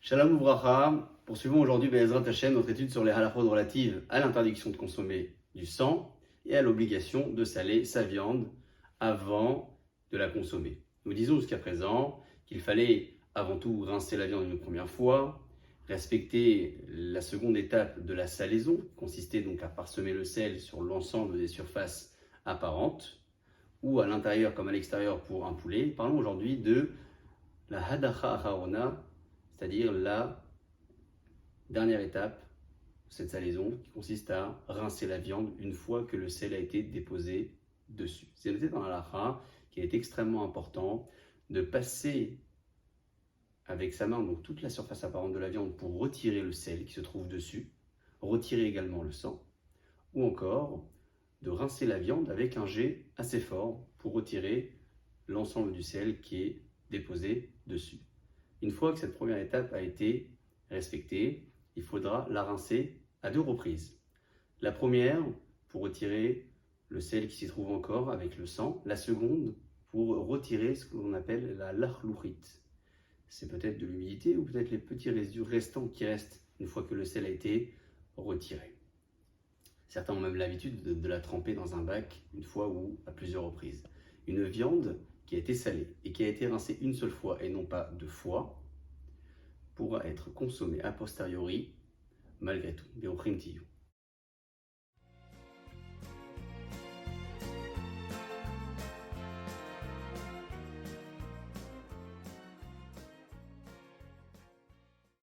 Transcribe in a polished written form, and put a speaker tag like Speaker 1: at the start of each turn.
Speaker 1: Shalom Ouvracha, poursuivons aujourd'hui Be'ezrat Hashem notre étude sur les halachot relatives à l'interdiction de consommer du sang et à l'obligation de saler sa viande avant de la consommer. Nous disons jusqu'à présent qu'il fallait avant tout rincer la viande une première fois, respecter la seconde étape de la salaison, qui consistait donc à parsemer le sel sur l'ensemble des surfaces apparentes, ou à l'intérieur comme à l'extérieur pour un poulet. Parlons aujourd'hui de la hadacha acharona, c'est-à-dire la dernière étape de cette salaison qui consiste à rincer la viande une fois que le sel a été déposé dessus. C'est noté dans la halakha qu'il est extrêmement important de passer avec sa main donc toute la surface apparente de la viande pour retirer le sel qui se trouve dessus, retirer également le sang, ou encore de rincer la viande avec un jet assez fort pour retirer l'ensemble du sel qui est déposé dessus. Une fois que cette première étape a été respectée, il faudra la rincer à 2 reprises. La première pour retirer le sel qui s'y trouve encore avec le sang, la seconde pour retirer ce que l'on appelle la lachlouchit. C'est peut-être de l'humidité ou peut-être les petits résidus restants qui restent une fois que le sel a été retiré. Certains ont même l'habitude de la tremper dans un bac une fois ou à plusieurs reprises. Une viande qui a été salée et qui a été rincée une seule fois et non pas 2 fois pourra être consommée a posteriori malgré tout.